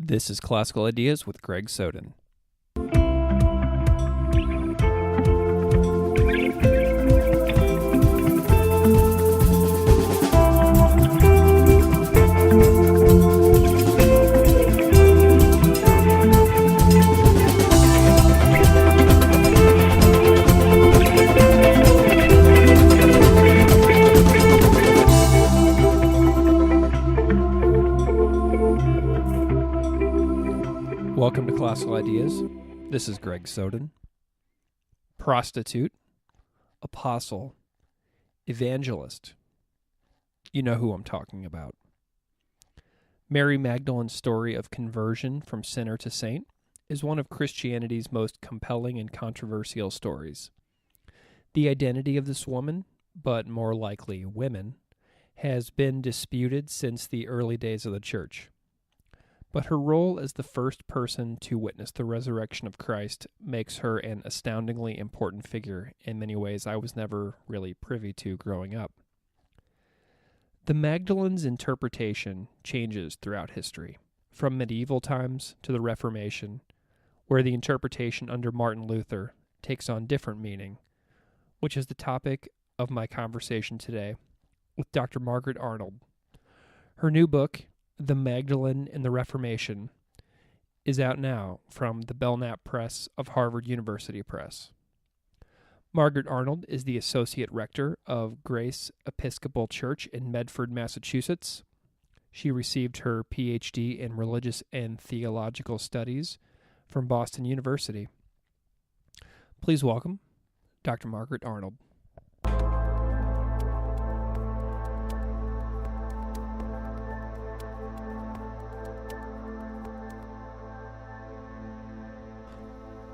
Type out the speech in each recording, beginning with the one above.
This is Classical Ideas with Greg Soden. Welcome to Classical Ideas. This is Greg Soden. Prostitute, apostle, evangelist. You know who I'm talking about. Mary Magdalene's story of conversion from sinner to saint is one of Christianity's most compelling and controversial stories. The identity of this woman, but more likely women, has been disputed since the early days of the Church. But her role as the first person to witness the resurrection of Christ makes her an astoundingly important figure in many ways I was never really privy to growing up. The Magdalene's interpretation changes throughout history, from medieval times to the Reformation, where the interpretation under Martin Luther takes on different meaning, which is the topic of my conversation today with Dr. Margaret Arnold. Her new book, The Magdalene in the Reformation, is out now from the Belknap Press of Harvard University Press. Margaret Arnold is the Associate Rector of Grace Episcopal Church in Medford, Massachusetts. She received her Ph.D. in Religious and Theological Studies from Boston University. Please welcome Dr. Margaret Arnold.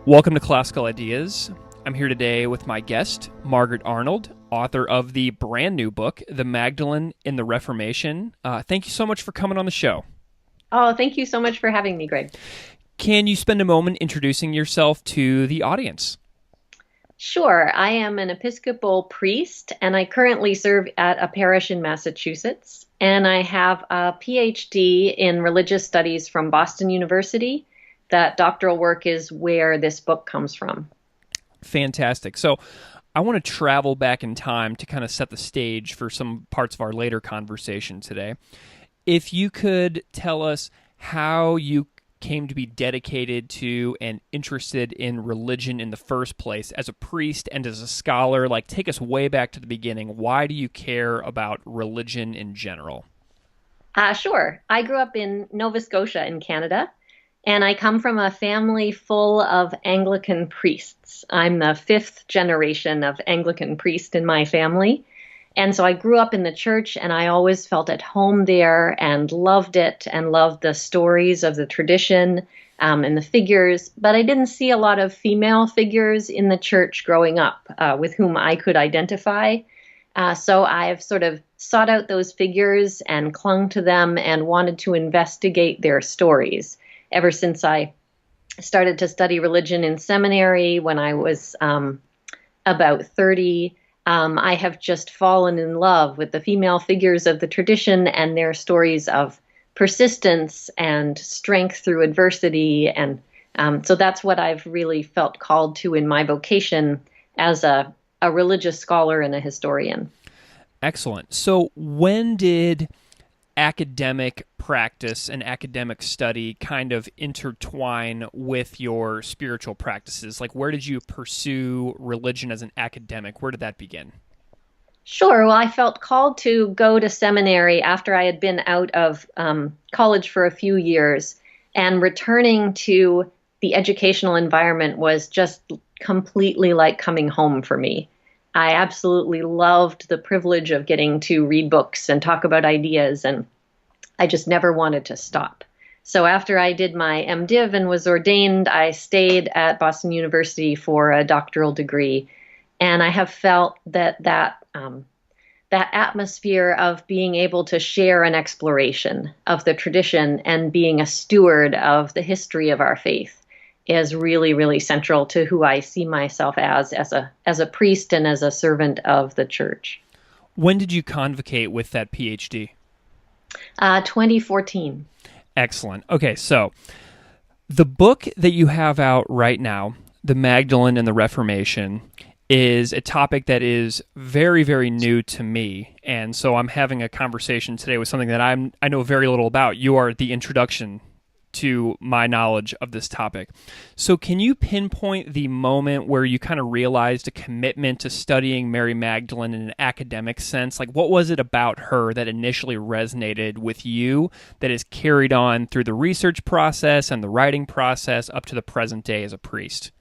Welcome to Classical Ideas. I'm here today with my guest, Margaret Arnold, author of the brand new book, The Magdalene in the Reformation. Thank you so much for coming on the show. Oh, thank you so much for having me, Greg. Can you spend a moment introducing yourself to the audience? Sure. I am an Episcopal priest, and I currently serve at a parish in Massachusetts. And I have a Ph.D. in Religious Studies from Boston University. That doctoral work is where this book comes from. Fantastic. So I want to travel back in time to kind of set the stage for some parts of our later conversation today. If you could tell us how you came to be dedicated to and interested in religion in the first place as a priest and as a scholar, like take us way back to the beginning. Why do you care about religion in general? Sure. I grew up in Nova Scotia in Canada. And I come from a family full of Anglican priests. I'm the fifth generation of Anglican priest in my family. And so I grew up in the church, and I always felt at home there and loved it and loved the stories of the tradition and the figures. But I didn't see a lot of female figures in the church growing up with whom I could identify. So I've sort of sought out those figures and clung to them and wanted to investigate their stories. Ever since I started to study religion in seminary when I was about 30, I have just fallen in love with the female figures of the tradition and their stories of persistence and strength through adversity. And so that's what I've really felt called to in my vocation as a religious scholar and a historian. Excellent. So when did academic practice and academic study kind of intertwine with your spiritual practices? Like, where did you pursue religion as an academic? Where did that begin? Sure. Well, I felt called to go to seminary after I had been out of college for a few years, and returning to the educational environment was just completely like coming home for me. I absolutely loved the privilege of getting to read books and talk about ideas, and I just never wanted to stop. So after I did my MDiv and was ordained, I stayed at Boston University for a doctoral degree, and I have felt that atmosphere of being able to share an exploration of the tradition and being a steward of the history of our faith is really, really central to who I see myself as a priest and as a servant of the church. When did you convocate with that PhD? 2014. Excellent. Okay, so the book that you have out right now, The Magdalene and the Reformation, is a topic that is very, very new to me. And so I'm having a conversation today with something that I know very little about. You are the introduction to my knowledge of this topic. So can you pinpoint the moment where you kind of realized a commitment to studying Mary Magdalene in an academic sense? Like, what was it about her that initially resonated with you that is carried on through the research process and the writing process up to the present day as a priest?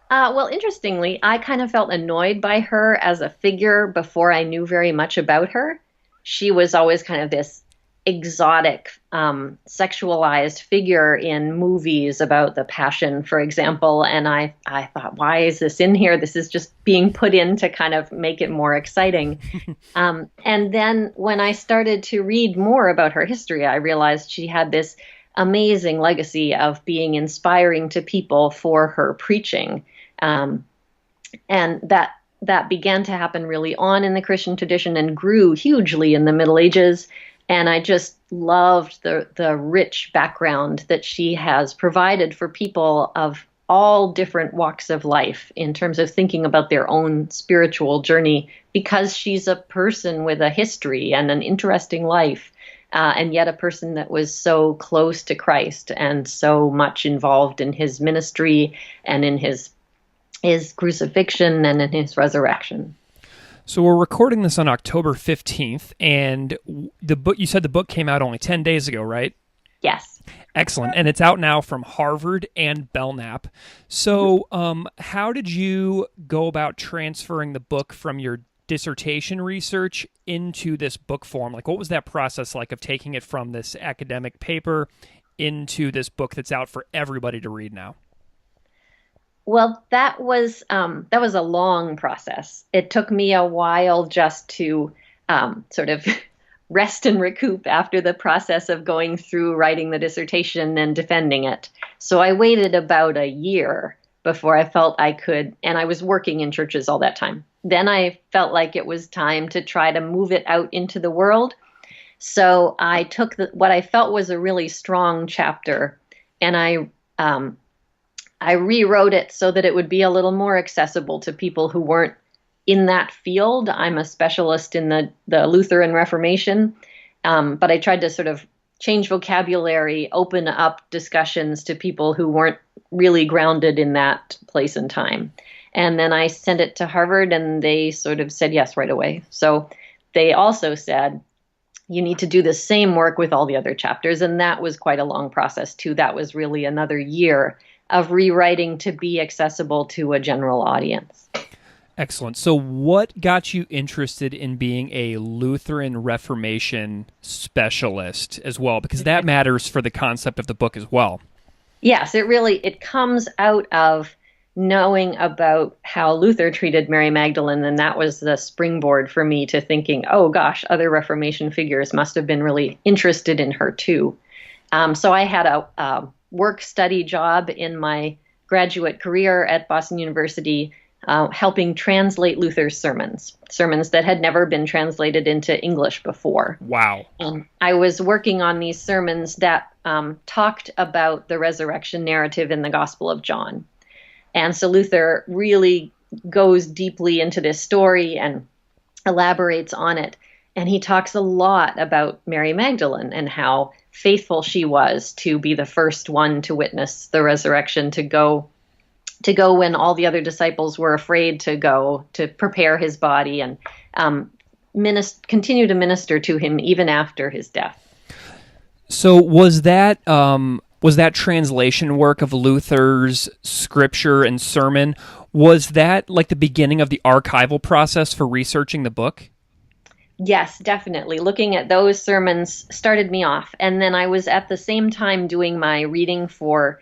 Well, interestingly, I kind of felt annoyed by her as a figure before I knew very much about her. She was always kind of this exotic, sexualized figure in movies about the Passion, for example. And I thought, why is this in here? This is just being put in to kind of make it more exciting. And then when I started to read more about her history, I realized she had this amazing legacy of being inspiring to people for her preaching. And that began to happen really on in the Christian tradition and grew hugely in the Middle Ages. And I just loved the rich background that she has provided for people of all different walks of life in terms of thinking about their own spiritual journey, because she's a person with a history and an interesting life, and yet a person that was so close to Christ and so much involved in his ministry and in his crucifixion and in his resurrection. So we're recording this on October 15th, and the book, you said the book came out only 10 days ago, right? Yes. Excellent. And it's out now from Harvard and Belknap. So how did you go about transferring the book from your dissertation research into this book form? Like, what was that process like of taking it from this academic paper into this book that's out for everybody to read now? Well, that was a long process. It took me a while just to sort of rest and recoup after the process of going through writing the dissertation and defending it. So I waited about a year before I felt I could, and I was working in churches all that time. Then I felt like it was time to try to move it out into the world. So I took what I felt was a really strong chapter, and I rewrote it so that it would be a little more accessible to people who weren't in that field. I'm a specialist in the Lutheran Reformation, but I tried to sort of change vocabulary, open up discussions to people who weren't really grounded in that place and time. And then I sent it to Harvard, and they sort of said yes right away. So they also said, you need to do the same work with all the other chapters. And that was quite a long process, too. That was really another year of rewriting to be accessible to a general audience. Excellent. So what got you interested in being a Lutheran Reformation specialist as well? Because that matters for the concept of the book as well. Yes, it comes out of knowing about how Luther treated Mary Magdalene, and that was the springboard for me to thinking, oh gosh, other Reformation figures must have been really interested in her too. So I had a work-study job in my graduate career at Boston University, helping translate Luther's sermons that had never been translated into English before. Wow. I was working on these sermons that talked about the resurrection narrative in the Gospel of John. And so Luther really goes deeply into this story and elaborates on it. And he talks a lot about Mary Magdalene and how faithful she was to be the first one to witness the resurrection, to go when all the other disciples were afraid to go, to prepare his body and continue to minister to him even after his death. So was that translation work of Luther's scripture and sermon, was that like the beginning of the archival process for researching the book? Yes, definitely. Looking at those sermons started me off. And then I was at the same time doing my reading for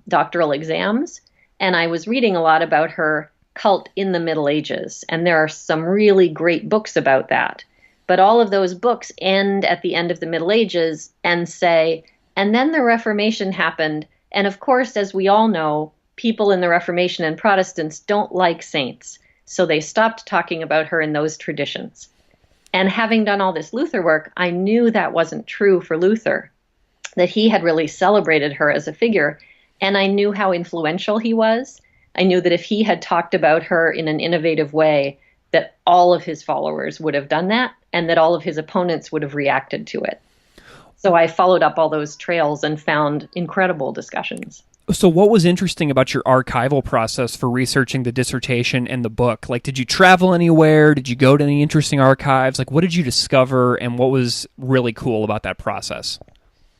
doctoral exams. And I was reading a lot about her cult in the Middle Ages. And there are some really great books about that. But all of those books end at the end of the Middle Ages and say, and then the Reformation happened. And of course, as we all know, people in the Reformation and Protestants don't like saints. So they stopped talking about her in those traditions. And having done all this Luther work, I knew that wasn't true for Luther, that he had really celebrated her as a figure. And I knew how influential he was. I knew that if he had talked about her in an innovative way, that all of his followers would have done that, and that all of his opponents would have reacted to it. So I followed up all those trails and found incredible discussions. So what was interesting about your archival process for researching the dissertation and the book? Like, did you travel anywhere? Did you go to any interesting archives? Like, what did you discover, and what was really cool about that process?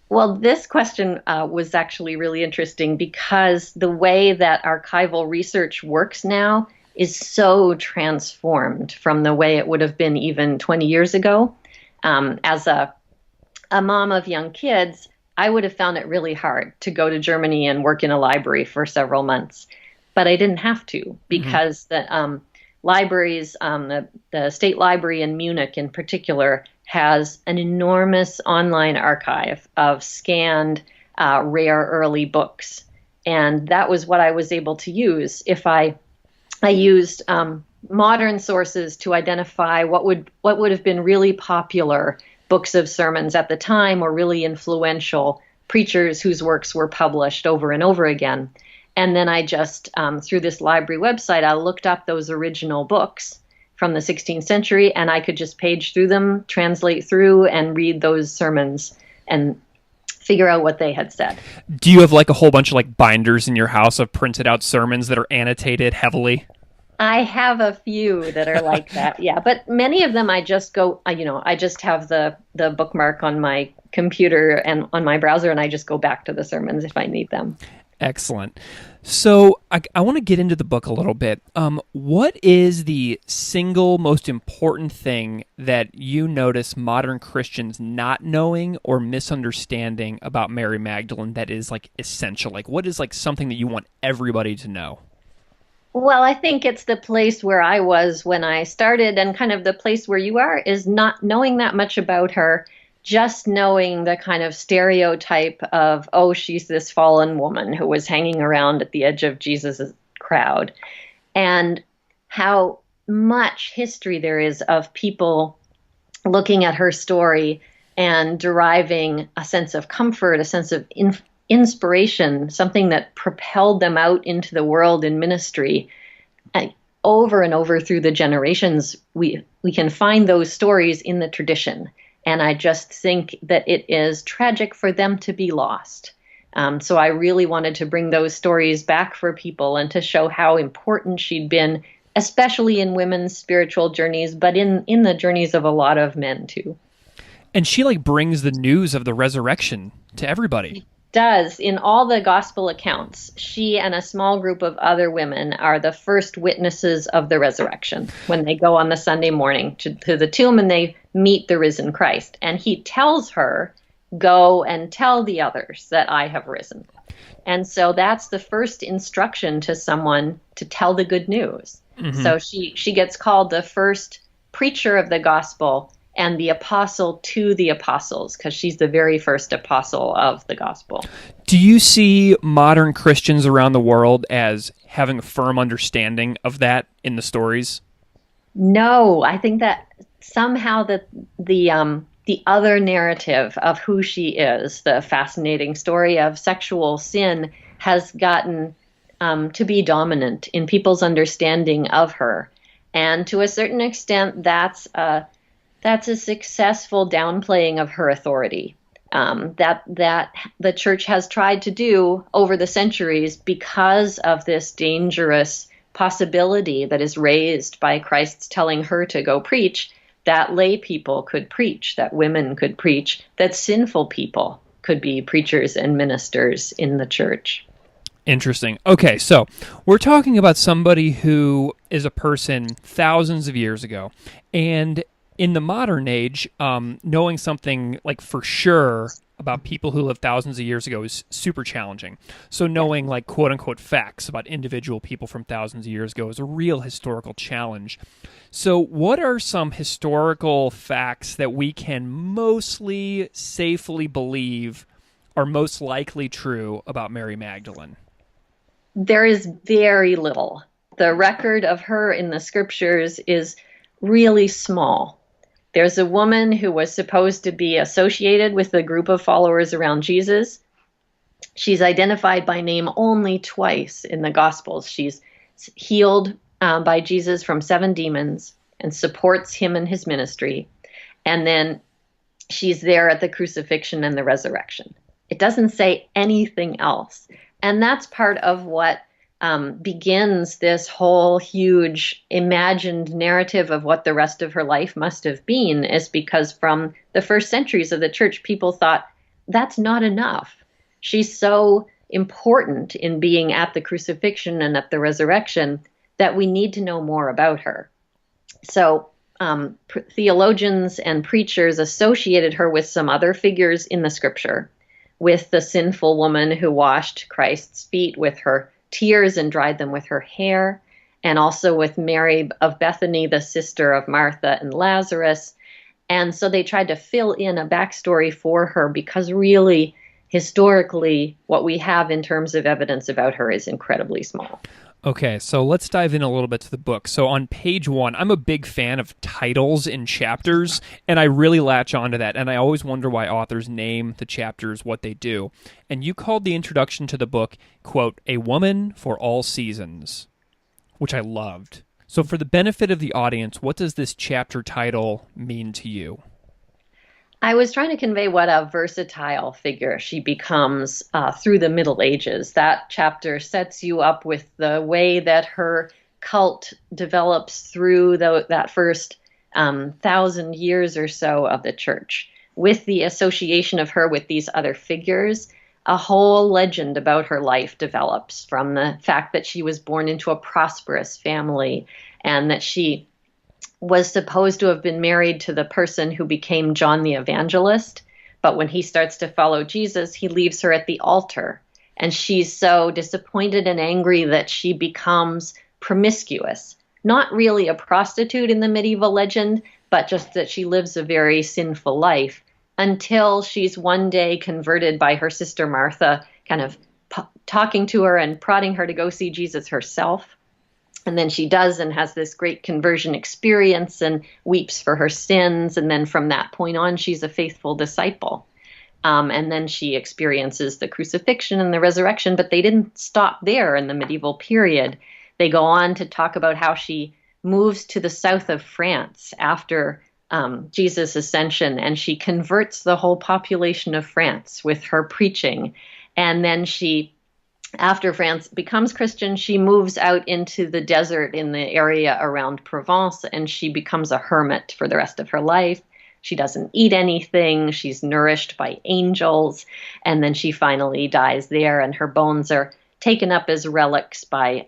Well, this question was actually really interesting because the way that archival research works now is so transformed from the way it would have been even 20 years ago. As a mom of young kids, I would have found it really hard to go to Germany and work in a library for several months. But I didn't have to because the libraries, the State Library in Munich in particular, has an enormous online archive of scanned, rare early books. And that was what I was able to use. If I used modern sources to identify what would have been really popular books of sermons at the time, or really influential preachers whose works were published over and over again. And then I just, through this library website, I looked up those original books from the 16th century, and I could just page through them, translate through, and read those sermons and figure out what they had said. Do you have like a whole bunch of like binders in your house of printed out sermons that are annotated heavily? I have a few that are like that, yeah. But many of them I just go, I just have the bookmark on my computer and on my browser, and I just go back to the sermons if I need them. Excellent. So I want to get into the book a little bit. What is the single most important thing that you notice modern Christians not knowing or misunderstanding about Mary Magdalene that is like essential? Like, what is like something that you want everybody to know? Well, I think it's the place where I was when I started, and kind of the place where you are, is not knowing that much about her, just knowing the kind of stereotype of, oh, she's this fallen woman who was hanging around at the edge of Jesus' crowd, and how much history there is of people looking at her story and deriving a sense of comfort, a sense of inspiration, something that propelled them out into the world in ministry. And over and over through the generations, we can find those stories in the tradition. And I just think that it is tragic for them to be lost. So I really wanted to bring those stories back for people and to show how important she'd been, especially in women's spiritual journeys, but in the journeys of a lot of men too. And she like brings the news of the resurrection to everybody. Does. In all the gospel accounts, she and a small group of other women are the first witnesses of the resurrection when they go on the Sunday morning to the tomb and they meet the risen Christ. And he tells her, go and tell the others that I have risen. And so that's the first instruction to someone to tell the good news. Mm-hmm. So she gets called the first preacher of the gospel and the apostle to the apostles, because she's the very first apostle of the gospel. Do you see modern Christians around the world as having a firm understanding of that in the stories? No, I think that somehow the other narrative of who she is, the fascinating story of sexual sin, has gotten to be dominant in people's understanding of her. And to a certain extent, that's a successful downplaying of her authority that the church has tried to do over the centuries because of this dangerous possibility that is raised by Christ's telling her to go preach, that lay people could preach, that women could preach, that sinful people could be preachers and ministers in the church. Interesting. Okay, so we're talking about somebody who is a person thousands of years ago, and in the modern age, knowing something like for sure about people who lived thousands of years ago is super challenging. So knowing like quote unquote facts about individual people from thousands of years ago is a real historical challenge. So what are some historical facts that we can mostly safely believe are most likely true about Mary Magdalene? There is very little. The record of her in the scriptures is really small. There's a woman who was supposed to be associated with the group of followers around Jesus. She's identified by name only twice in the Gospels. She's healed by Jesus from 7 demons and supports him in his ministry. And then she's there at the crucifixion and the resurrection. It doesn't say anything else. And that's part of what begins this whole huge imagined narrative of what the rest of her life must have been, is because from the first centuries of the church, people thought that's not enough. She's so important in being at the crucifixion and at the resurrection that we need to know more about her. So theologians and preachers associated her with some other figures in the scripture, with the sinful woman who washed Christ's feet with her tears and dried them with her hair, and also with Mary of Bethany, the sister of Martha and Lazarus. And so they tried to fill in a backstory for her, because really, historically, what we have in terms of evidence about her is incredibly small. Okay, so let's dive in a little bit to the book. So on page 1, I'm a big fan of titles in chapters, and I really latch onto that, and I always wonder why authors name the chapters what they do. And you called the introduction to the book, quote, "A Woman for All Seasons," which I loved. So for the benefit of the audience, what does this chapter title mean to you? I was trying to convey what a versatile figure she becomes through the Middle Ages. That chapter sets you up with the way that her cult develops through that first 1,000 years or so of the church. With the association of her with these other figures, a whole legend about her life develops, from the fact that she was born into a prosperous family and that she was supposed to have been married to the person who became John the Evangelist. But when he starts to follow Jesus, he leaves her at the altar. And she's so disappointed and angry that she becomes promiscuous. Not really a prostitute in the medieval legend, but just that she lives a very sinful life, until she's one day converted by her sister Martha, kind of talking to her and prodding her to go see Jesus herself. And then she does, and has this great conversion experience and weeps for her sins. And then from that point on, she's a faithful disciple. And then she experiences the crucifixion and the resurrection, but they didn't stop there in the medieval period. They go on to talk about how she moves to the south of France after Jesus' ascension, and she converts the whole population of France with her preaching. And then she, after France becomes Christian, she moves out into the desert in the area around Provence, and she becomes a hermit for the rest of her life. She doesn't eat anything. She's nourished by angels. And then she finally dies there, and her bones are taken up as relics by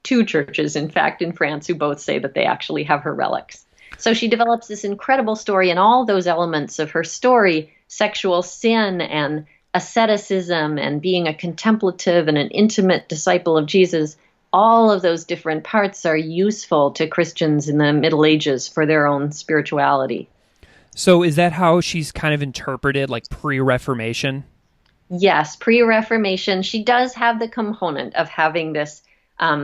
2 churches, in fact, in France, who both say that they actually have her relics. So she develops this incredible story, and all those elements of her story, sexual sin and asceticism and being a contemplative and an intimate disciple of Jesus, all of those different parts are useful to Christians in the Middle Ages for their own spirituality. So is that how she's kind of interpreted, like pre-Reformation? Yes, pre-Reformation. She does have the component of having this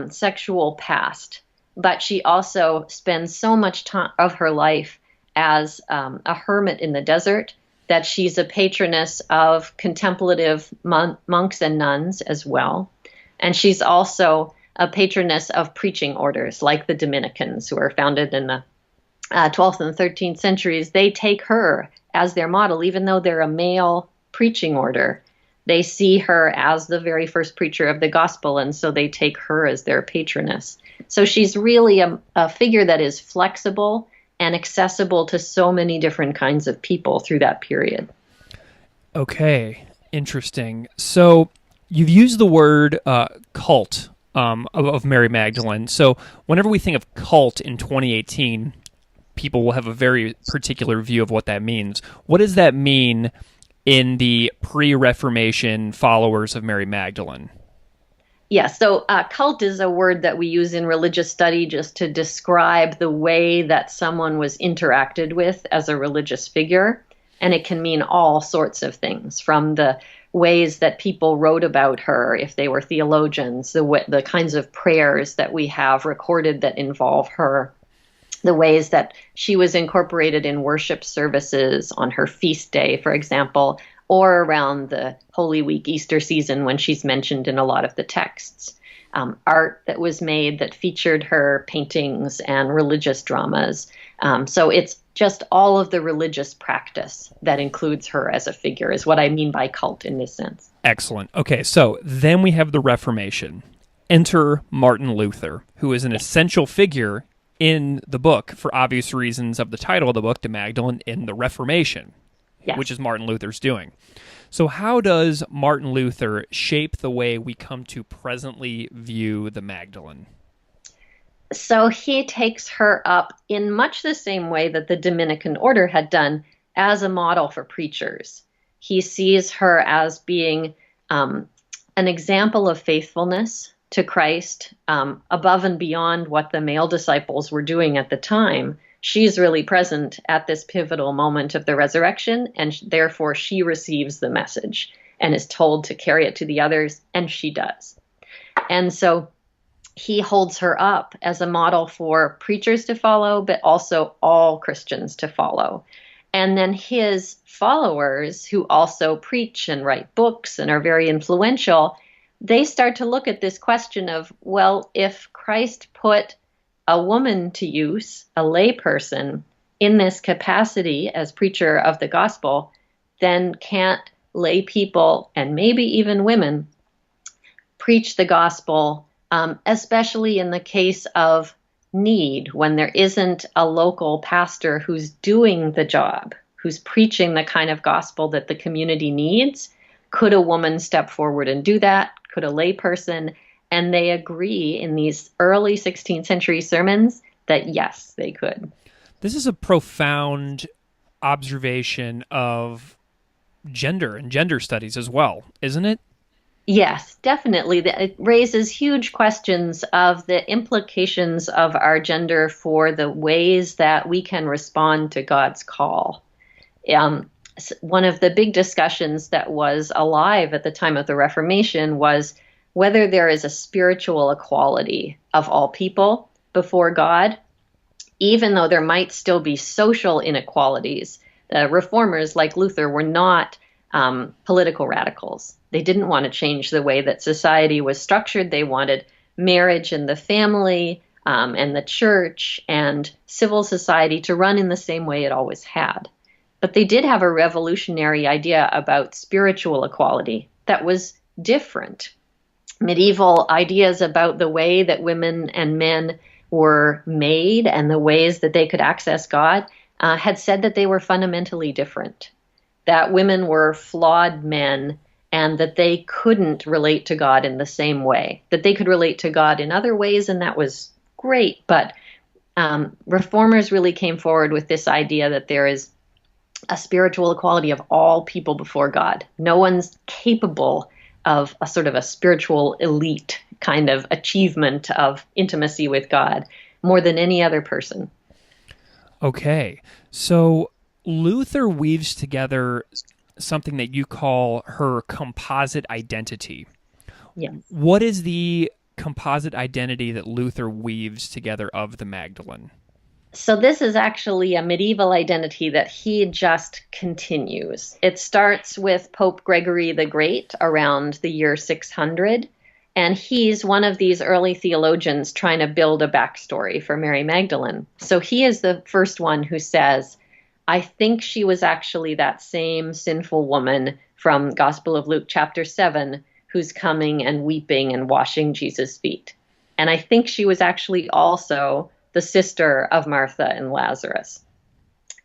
sexual past, but she also spends so much time of her life as a hermit in the desert that she's a patroness of contemplative monks and nuns as well. And she's also a patroness of preaching orders like the Dominicans, who were founded in the 12th and 13th centuries. They take her as their model, even though they're a male preaching order. They see her as the very first preacher of the gospel, and so they take her as their patroness. So she's really a figure that is flexible and accessible to so many different kinds of people through that period. Okay, interesting. So you've used the word cult of Mary Magdalene. So whenever we think of cult in 2018, people will have a very particular view of what that means. What does that mean in the pre-Reformation followers of Mary Magdalene? Yeah, so cult is a word that we use in religious study just to describe the way that someone was interacted with as a religious figure. And it can mean all sorts of things, from the ways that people wrote about her, if they were theologians, the kinds of prayers that we have recorded that involve her, the ways that she was incorporated in worship services on her feast day, for example, or around the Holy Week Easter season when she's mentioned in a lot of the texts. Art that was made that featured her, paintings and religious dramas. So it's just all of the religious practice that includes her as a figure is what I mean by cult in this sense. Excellent. Okay, so then we have the Reformation. Enter Martin Luther, who is an essential figure in the book for obvious reasons of the title of the book, De Magdalene in the Reformation, Yes. which is Martin Luther's doing. So how does Martin Luther shape the way we come to presently view the Magdalene? So he takes her up in much the same way that the Dominican order had done as a model for preachers. He sees her as being an example of faithfulness to Christ above and beyond what the male disciples were doing at the time. She's really present at this pivotal moment of the resurrection, and therefore she receives the message and is told to carry it to the others, and she does. And so he holds her up as a model for preachers to follow, but also all Christians to follow. And then his followers, who also preach and write books and are very influential, they start to look at this question of, well, if Christ put a woman to use, a lay person, in this capacity as preacher of the gospel, then can't lay people, and maybe even women, preach the gospel, especially in the case of need, when there isn't a local pastor who's doing the job, who's preaching the kind of gospel that the community needs? Could a woman step forward and do that? Could a lay person? And they agree in these early 16th century sermons that yes, they could. This is a profound observation of gender and gender studies as well, isn't it? Yes, definitely. It raises huge questions of the implications of our gender for the ways that we can respond to God's call. One of the big discussions that was alive at the time of the Reformation was whether there is a spiritual equality of all people before God, even though there might still be social inequalities. The reformers, like Luther, were not political radicals. They didn't want to change the way that society was structured. They wanted marriage and the family and the church and civil society to run in the same way it always had. But they did have a revolutionary idea about spiritual equality that was different. Medieval ideas about the way that women and men were made and the ways that they could access God had said that they were fundamentally different, that women were flawed men and that they couldn't relate to God in the same way, that they could relate to God in other ways, and that was great. But reformers really came forward with this idea that there is a spiritual equality of all people before God. No one's capable of a sort of a spiritual elite kind of achievement of intimacy with God more than any other person. Okay, so Luther weaves together something that you call her composite identity. Yes. What is the composite identity that Luther weaves together of the Magdalene? So this is actually a medieval identity that he just continues. It starts with Pope Gregory the Great around the year 600, and he's one of these early theologians trying to build a backstory for Mary Magdalene. So he is the first one who says, I think she was actually that same sinful woman from Gospel of Luke chapter 7 who's coming and weeping and washing Jesus' feet. And I think she was actually also the sister of Martha and Lazarus.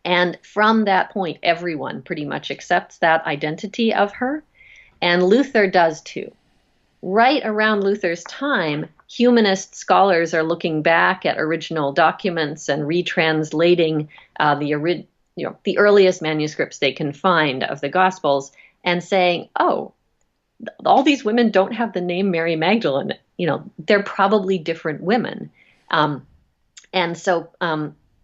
And from that point, everyone pretty much accepts that identity of her, and Luther does too. Right around Luther's time, humanist scholars are looking back at original documents and retranslating the earliest manuscripts they can find of the Gospels and saying, oh, all these women don't have the name Mary Magdalene. They're probably different women. And so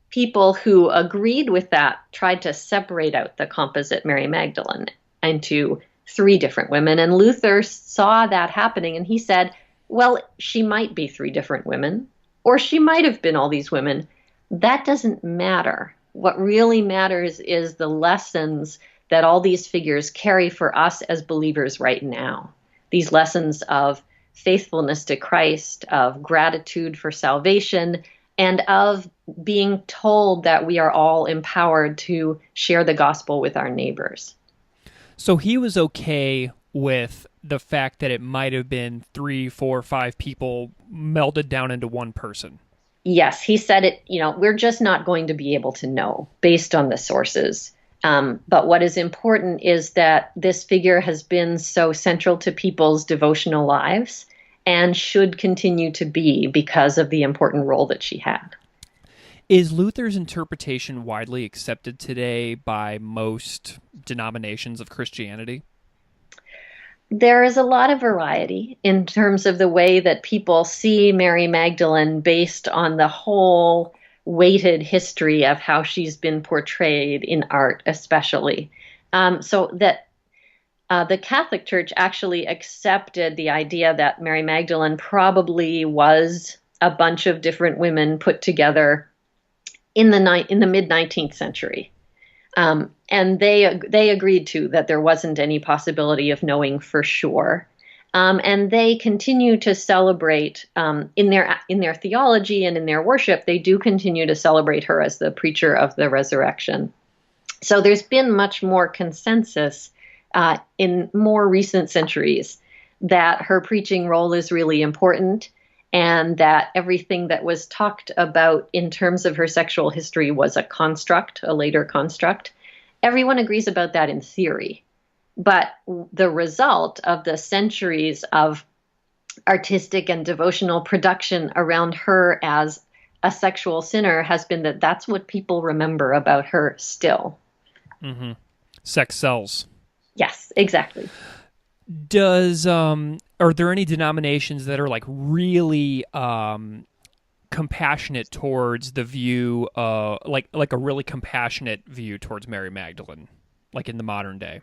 people who agreed with that tried to separate out the composite Mary Magdalene into three different women. And Luther saw that happening, and he said, well, she might be three different women, or she might have been all these women, That doesn't matter. What really matters is the lessons that all these figures carry for us as believers right now. These lessons of faithfulness to Christ, of gratitude for salvation, and of being told that we are all empowered to share the gospel with our neighbors. So he was okay with the fact that it might have been 3, 4, 5 people melded down into one person. Yes, he said it, we're just not going to be able to know based on the sources. But what is important is that this figure has been so central to people's devotional lives and should continue to be because of the important role that she had. Is Luther's interpretation widely accepted today by most denominations of Christianity? There is a lot of variety in terms of the way that people see Mary Magdalene based on the whole weighted history of how she's been portrayed in art, especially. So that the Catholic Church actually accepted the idea that Mary Magdalene probably was a bunch of different women put together in the mid-19th century. And they agreed to that there wasn't any possibility of knowing for sure. And they continue to celebrate in their theology and in their worship. They do continue to celebrate her as the preacher of the resurrection. So there's been much more consensus in more recent centuries that her preaching role is really important, and that everything that was talked about in terms of her sexual history was a construct, a later construct. Everyone agrees about that in theory. But the result of the centuries of artistic and devotional production around her as a sexual sinner has been that that's what people remember about her still. Mm-hmm. Sex sells. Yes, exactly. Are there any denominations that are like really compassionate towards the view, like a really compassionate view towards Mary Magdalene, like in the modern day?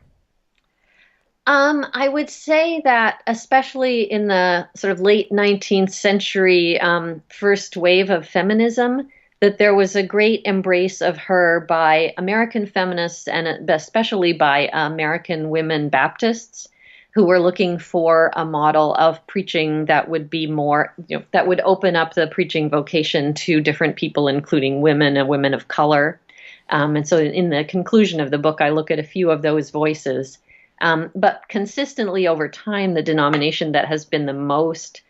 I would say that especially in the sort of late 19th century first wave of feminism, that there was a great embrace of her by American feminists and especially by American women Baptists who were looking for a model of preaching that would be more, that would open up the preaching vocation to different people, including women and women of color. And so in the conclusion of the book, I look at a few of those voices. But consistently over time, the denomination that has been the most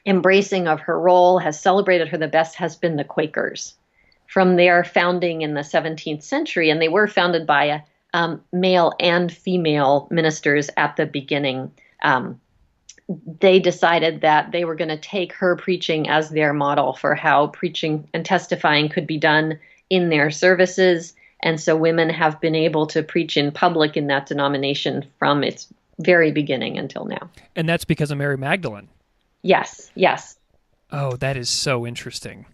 embracing of her role, has celebrated her the best, has been the Quakers. From their founding in the 17th century, and they were founded by male and female ministers at the beginning, they decided that they were going to take her preaching as their model for how preaching and testifying could be done in their services. And so women have been able to preach in public in that denomination from its very beginning until now. And that's because of Mary Magdalene. Yes, yes. Oh, that is so interesting.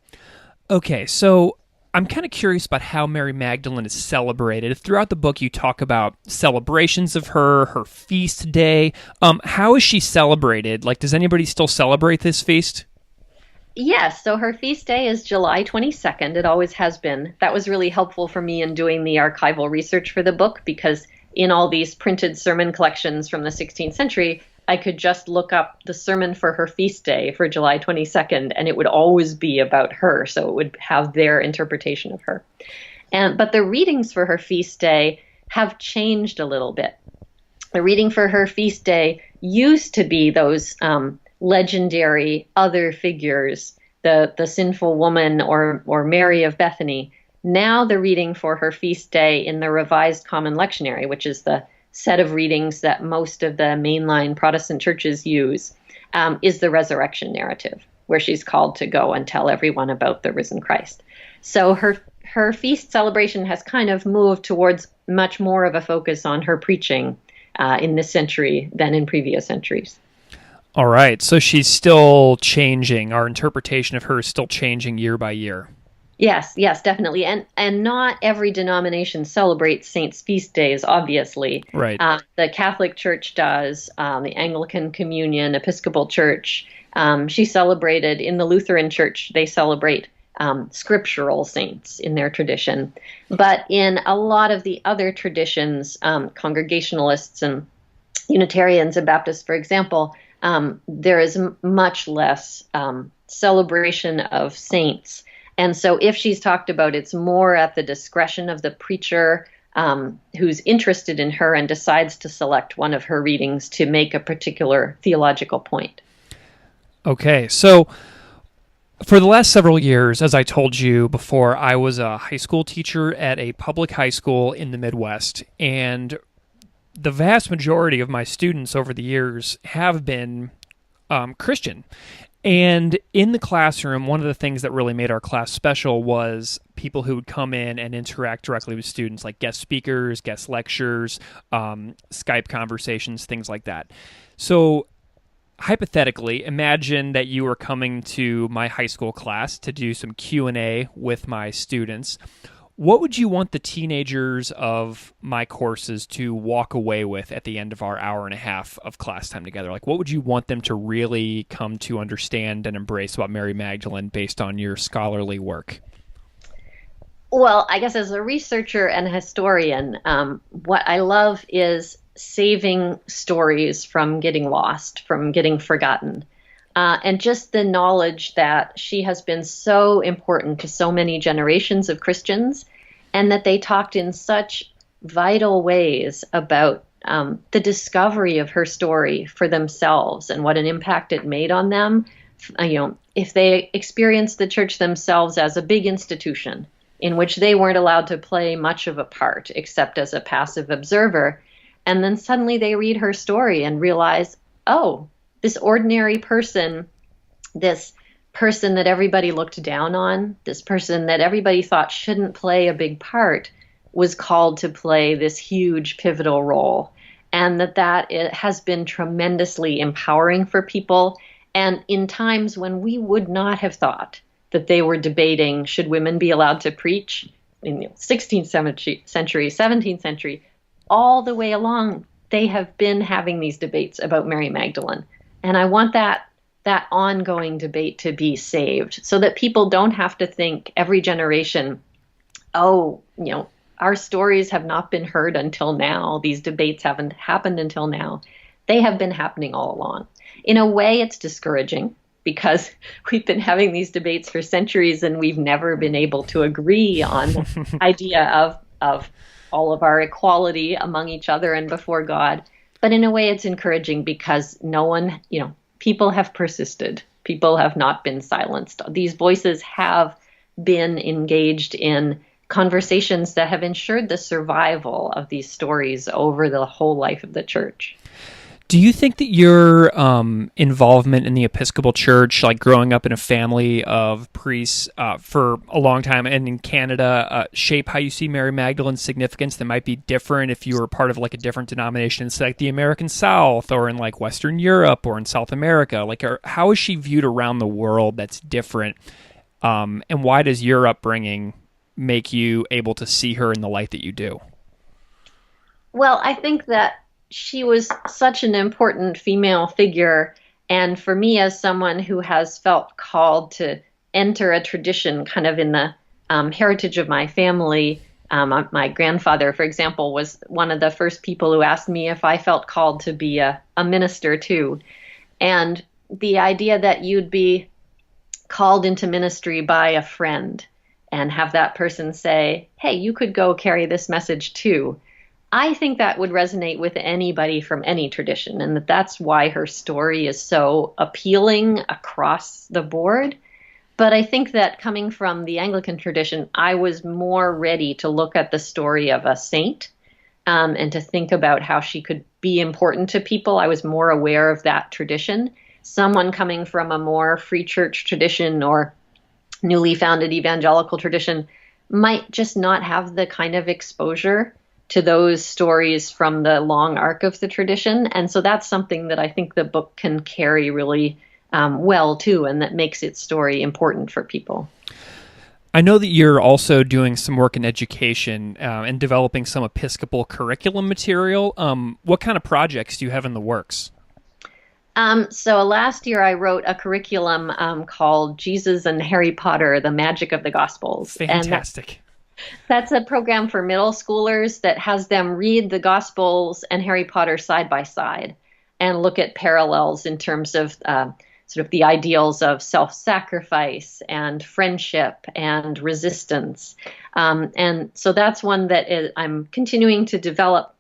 Okay, so I'm kind of curious about how Mary Magdalene is celebrated. Throughout the book, you talk about celebrations of her feast day. How is she celebrated? Like, does anybody still celebrate this feast? Yes, so her feast day is July 22nd. It always has been. That was really helpful for me in doing the archival research for the book, because in all these printed sermon collections from the 16th century, I could just look up the sermon for her feast day for July 22nd, and it would always be about her, so it would have their interpretation of her. But the readings for her feast day have changed a little bit. The reading for her feast day used to be those legendary other figures, the sinful woman or Mary of Bethany. Now the reading for her feast day in the Revised Common Lectionary, which is the set of readings that most of the mainline Protestant churches use, is the resurrection narrative, where she's called to go and tell everyone about the risen Christ. So her feast celebration has kind of moved towards much more of a focus on her preaching in this century than in previous centuries. All right, so she's still changing. Our interpretation of her is still changing year by year. Yes, definitely. And not every denomination celebrates saints' feast days, obviously. Right. The Catholic Church does, the Anglican Communion, Episcopal Church. She celebrated in the Lutheran Church, they celebrate scriptural saints in their tradition. But in a lot of the other traditions, Congregationalists and Unitarians and Baptists, for example, there is much less celebration of saints. And so if she's talked about, it's more at the discretion of the preacher who's interested in her and decides to select one of her readings to make a particular theological point. Okay, so for the last several years, as I told you before, I was a high school teacher at a public high school in the Midwest, and the vast majority of my students over the years have been Christian. And in the classroom, one of the things that really made our class special was people who would come in and interact directly with students, like guest speakers, guest lectures, Skype conversations, things like that. So hypothetically, imagine that you were coming to my high school class to do some Q&A with my students. What would you want the teenagers of my courses to walk away with at the end of our hour and a half of class time together? Like, what would you want them to really come to understand and embrace about Mary Magdalene based on your scholarly work? Well, I guess as a researcher and a historian, what I love is saving stories from getting lost, from getting forgotten. And just the knowledge that she has been so important to so many generations of Christians, and that they talked in such vital ways about the discovery of her story for themselves and what an impact it made on them. If they experienced the church themselves as a big institution in which they weren't allowed to play much of a part except as a passive observer, and then suddenly they read her story and realize, oh, this ordinary person, this person that everybody looked down on, this person that everybody thought shouldn't play a big part, was called to play this huge pivotal role. And that it has been tremendously empowering for people. And in times when we would not have thought that they were debating, should women be allowed to preach in the 16th century, 17th century, all the way along, they have been having these debates about Mary Magdalene. And I want that ongoing debate to be saved so that people don't have to think every generation, oh, our stories have not been heard until now. These debates haven't happened until now. They have been happening all along. In a way, it's discouraging because we've been having these debates for centuries and we've never been able to agree on the idea of all of our equality among each other and before God. But in a way, it's encouraging because no one, people have persisted. People have not been silenced. These voices have been engaged in conversations that have ensured the survival of these stories over the whole life of the church. Do you think that your involvement in the Episcopal Church, like growing up in a family of priests for a long time and in Canada, shape how you see Mary Magdalene's significance that might be different if you were part of like a different denomination, say like the American South or in like Western Europe or in South America? Like, how is she viewed around the world that's different? And why does your upbringing make you able to see her in the light that you do? Well, I think that she was such an important female figure. And for me, as someone who has felt called to enter a tradition kind of in the heritage of my family, my grandfather, for example, was one of the first people who asked me if I felt called to be a minister too. And the idea that you'd be called into ministry by a friend and have that person say, hey, you could go carry this message too. I think that would resonate with anybody from any tradition, and that's why her story is so appealing across the board. But I think that coming from the Anglican tradition, I was more ready to look at the story of a saint and to think about how she could be important to people. I was more aware of that tradition. Someone coming from a more free church tradition or newly founded evangelical tradition might just not have the kind of exposure to those stories from the long arc of the tradition. And so that's something that I think the book can carry really well too, and that makes its story important for people. I know that you're also doing some work in education and developing some Episcopal curriculum material. What kind of projects do you have in the works? So last year I wrote a curriculum called Jesus and Harry Potter, The Magic of the Gospels. Fantastic. That's a program for middle schoolers that has them read the Gospels and Harry Potter side by side and look at parallels in terms of sort of the ideals of self-sacrifice and friendship and resistance. And so that's one that I'm continuing to develop.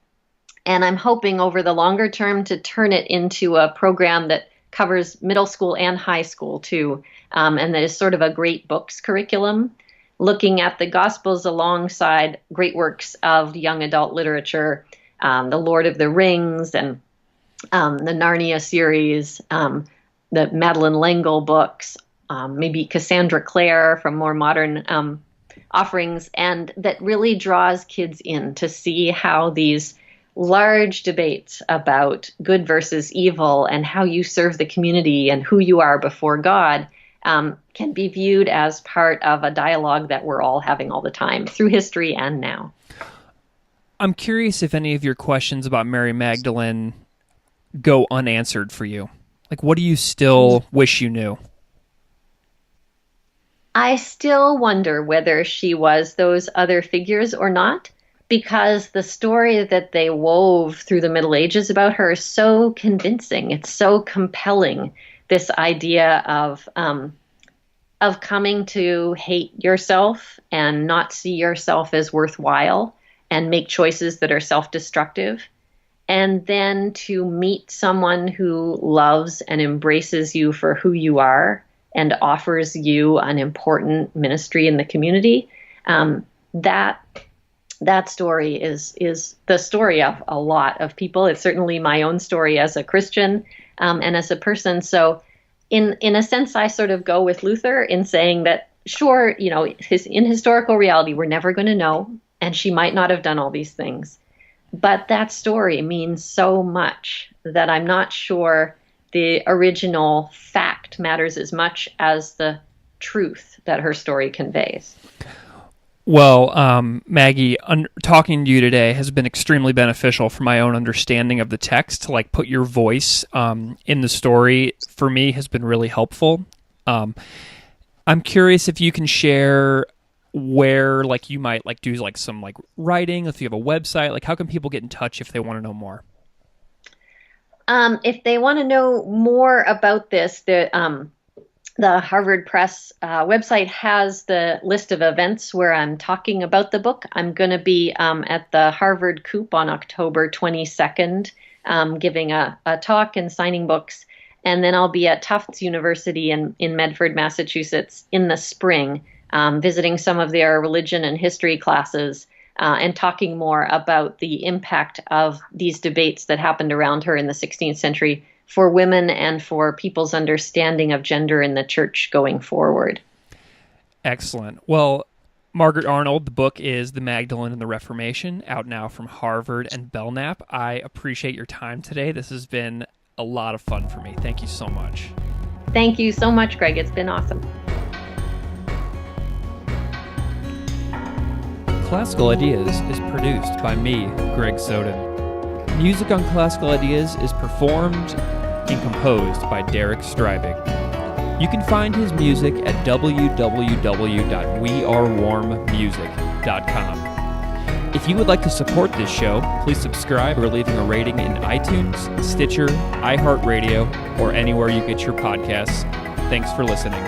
And I'm hoping over the longer term to turn it into a program that covers middle school and high school too. And that is sort of a great books curriculum, looking at the Gospels alongside great works of young adult literature, The Lord of the Rings and the Narnia series, the Madeleine L'Engle books, maybe Cassandra Clare from more modern offerings, and that really draws kids in to see how these large debates about good versus evil and how you serve the community and who you are before God can be viewed as part of a dialogue that we're all having all the time through history and now. I'm curious if any of your questions about Mary Magdalene go unanswered for you. Like, what do you still wish you knew? I still wonder whether she was those other figures or not, because the story that they wove through the Middle Ages about her is so convincing. It's so compelling, this idea of coming to hate yourself and not see yourself as worthwhile and make choices that are self-destructive, and then to meet someone who loves and embraces you for who you are and offers you an important ministry in the community. That story is the story of a lot of people. It's certainly my own story as a Christian and as a person. So in a sense, I sort of go with Luther in saying that, sure, in historical reality, we're never going to know, and she might not have done all these things. But that story means so much that I'm not sure the original fact matters as much as the truth that her story conveys. Well, Maggie, talking to you today has been extremely beneficial for my own understanding of the text. To put your voice in the story, for me, has been really helpful. I'm curious if you can share where you might do some writing, if you have a website. How can people get in touch if they want to know more? If they want to know more about this, the Harvard Press website has the list of events where I'm talking about the book. I'm going to be at the Harvard Coop on October 22nd, giving a talk and signing books. And then I'll be at Tufts University in Medford, Massachusetts in the spring, visiting some of their religion and history classes and talking more about the impact of these debates that happened around her in the 16th century for women and for people's understanding of gender in the church going forward. Excellent. Well, Margaret Arnold, the book is The Magdalene and the Reformation, out now from Harvard and Belknap. I appreciate your time today. This has been a lot of fun for me. Thank you so much. Thank you so much, Greg. It's been awesome. Classical Ideas is produced by me, Greg Soden. Music on Classical Ideas is performed and composed by Derek Strybig. You can find his music at www.wearewarmmusic.com. If you would like to support this show, please subscribe or leaving a rating in iTunes, Stitcher, iHeartRadio, or anywhere you get your podcasts. Thanks for listening.